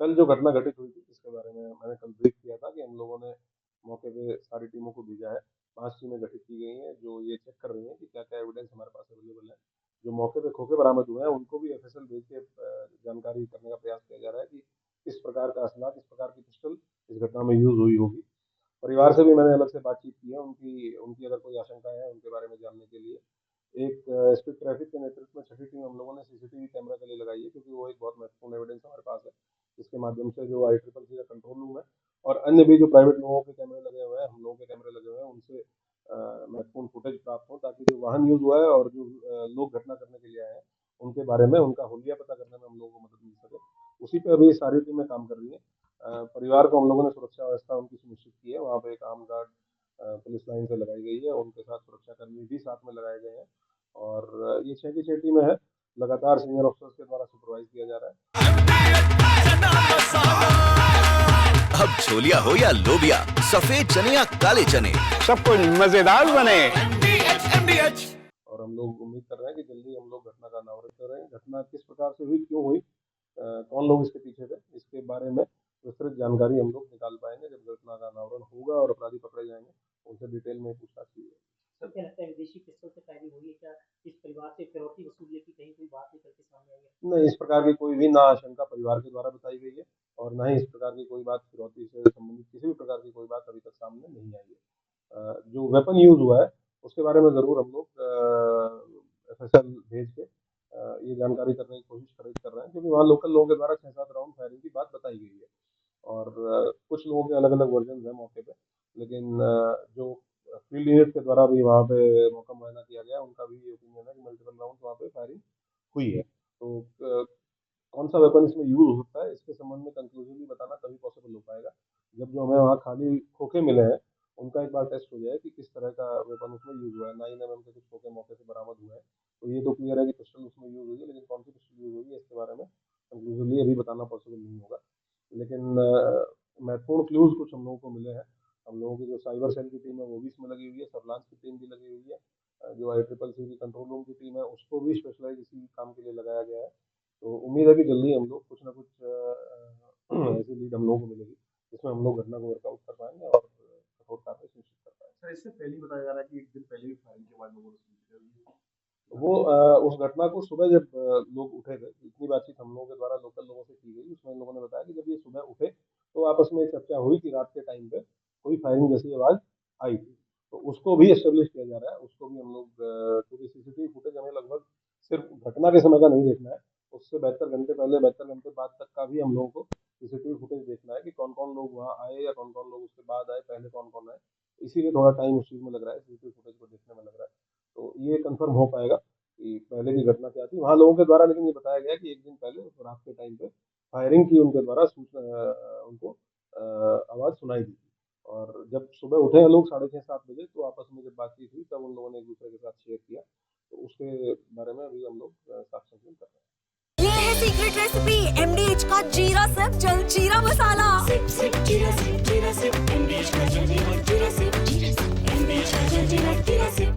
कल जो घटना घटित हुई थी इसके बारे में मैंने कल ब्रीफ किया था कि हम लोगों ने मौके पे सारी टीमों को भेजा है। 5 टीमें गठित की गई हैं जो ये चेक कर रही हैं कि क्या-क्या एविडेंस हमारे पास अवेलेबल है। जो मौके पे खोखे बरामद हुए हैं उनको भी एफएसएल भेज के जानकारी करने का प्रयास किया जा रहा है कि किस प्रकार का असला, किस प्रकार की पिस्टल इस घटना में यूज़ हुई होगी। परिवार से भी मैंने अलग से बातचीत की है, उनकी उनकी अगर कोई आशंकाएँ हैं उनके बारे में जानने के लिए। एक स्पीड ट्रैफिक के नेतृत्व में छठी टीम हम लोगों ने सीसीटीवी कैमरा के लिए लगाई है क्योंकि वो एक बहुत महत्वपूर्ण एविडेंस हमारे पास है। इसके माध्यम से जो ICCC का कंट्रोल रूम है और अन्य भी जो प्राइवेट लोगों के कैमरे लगे हुए हैं, हम लोगों के कैमरे लगे हुए हैं, उनसे महत्वपूर्ण फुटेज प्राप्त हो ताकि जो वाहन यूज़ हुआ है और जो लोग घटना करने के लिए आए हैं, उनके बारे में उनका हुलिया पता करने में हम लोगों को मदद मिल सके। उसी पे अभी सारी टीमें काम कर रही हैं। परिवार को हम लोगों ने सुरक्षा व्यवस्था उनकी सुनिश्चित की है। वहाँ पे एक आर्म्ड गार्ड पुलिस लाइन से लगाई गई है, उनके साथ सुरक्षाकर्मी भी साथ में लगाए गए हैं और ये 6 की 6 टीमें हैं। लगातार सीनियर ऑफिसर्स के द्वारा सुपरवाइज किया जा रहा है। अब छोलिया हो या लोबिया, सफेद चने या काले चने, सब कुछ मजेदार बने। और हम लोग उम्मीद कर रहे हैं कि जल्दी हम लोग घटना का अनावरण करें। घटना किस प्रकार से हुई, क्यों हुई, कौन लोग इसके पीछे थे, इसके बारे में विस्तृत जानकारी हम लोग निकाल पाएंगे जब घटना का अनावरण होगा और अपराधी पकड़े जाएंगे। उनसे डिटेल में पूछताछ की जाएगी। सर क्या लगता है विदेशी पिस्तौल से फायरिंग हुई है? क्या इस परिवार से फिरौती वसूली की कहीं कोई बात निकल के सामने आई है? नहीं, इस प्रकार की कोई भी ना आशंका परिवार के द्वारा बताई गई है और ना ही इस प्रकार की कोई बात फिरौती से संबंधित किसी भी प्रकार की कोई बात अभी तक सामने नहीं आई है। जो वेपन यूज हुआ है उसके बारे में जरूर हम लोग एफएसएल भेज के ये जानकारी करने की कोशिश कर रहे हैं क्योंकि वहाँ लोकल लोगों के द्वारा 6-7 राउंड फायरिंग की बात बताई गई है और कुछ लोगों के अलग अलग वर्जन है मौके पे, लेकिन जो फील्ड यूनिट के द्वारा भी वहाँ पे मौका मुआयना किया गया उनका भी ओपिनियन है कि मल्टीपल राउंड वहाँ पे फायरिंग हुई है। तो कौन सा वेपन इसमें यूज होता है इसके संबंध में कंक्लूसिवली बताना तभी पॉसिबल हो पाएगा जब जो हमें वहाँ खाली खोखे मिले हैं उनका एक बार टेस्ट हो जाए कि किस तरह का वेपन उसमें यूज हुआ है। 9mm के कुछ खोखे मौके से बरामद हुए हैं, तो ये तो क्लियर है कि पिस्टल उसमें यूज हुई है, लेकिन कौन सी पिस्टल यूज हुई है इसके बारे में कंक्लूसिवली अभी बताना पॉसिबल नहीं होगा। लेकिन महत्वपूर्ण क्लूज कुछ हम लोगों को मिले हैं। हम लोगों की जो साइबर सेल की टीम है वो भी इसमें लगी हुई है, सर्विलांस की टीम भी लगी हुई है, जो ICCC की कंट्रोल रूम की टीम है उसको भी स्पेशलाइज इसी काम के लिए लगाया गया है। तो उम्मीद है कि जल्दी हम लोग कुछ ना कुछ ऐसी लीड हम लोगों को मिलेगी जिसमें हम लोग घटना को वर्कआउट कर पाएंगे और कठोर कार्रवाई सुनिश्चित कर पाएंगे। सर इससे पहले बताया जा रहा है कि एक दिन पहले ही फायरिंग के बाद लोगों ने वो उस घटना को सुबह जब लोग उठे थे, इतनी बातचीत हम लोगों के द्वारा लोकल लोगों से की गई, उसमें लोगों ने बताया कि जब ये सुबह उठे तो आपस में चर्चा हुई कि रात के टाइम पे कोई फायरिंग जैसी आवाज आई थी। तो उसको भी एस्टेब्लिश किया जा रहा है, उसको भी हम लोग क्योंकि सीसीटीवी फुटेज हमें लगभग सिर्फ घटना के समय का नहीं देखना है, उससे 72 घंटे पहले 72 घंटे बाद तक का भी हम लोगों को सीसीटीवी फुटेज देखना है कि कौन कौन लोग वहाँ आए या कौन कौन लोग उसके बाद आए, पहले कौन कौन आए। इसीलिए थोड़ा टाइम उस चीज़ में लग रहा है, सीसीटीवी फुटेज को देखने में लग रहा है। तो ये कंफर्म हो पाएगा कि पहले की घटना क्या थी वहाँ लोगों के द्वारा, लेकिन ये बताया गया कि एक दिन पहले रात के टाइम पे फायरिंग की उनके द्वारा सूचना उनको आवाज़ सुनाई दी थी। और जब सुबह उठे हैं लोग 6:30-7 बजे तो आपस में जब बातचीत हुई तब उन लोगों ने एक दूसरे के साथ शेयर किया, तो उसके बारे में अभी हम लोग साक्ष्य संकलन कर रहे हैं। ये है सीक्रेट रेसिपी MDH का जीरा सिर्फ जल जीरा मसाला। सिप सिप जीरा सिप MDH का जल जीरा सिप MDH का जल जीरा सिप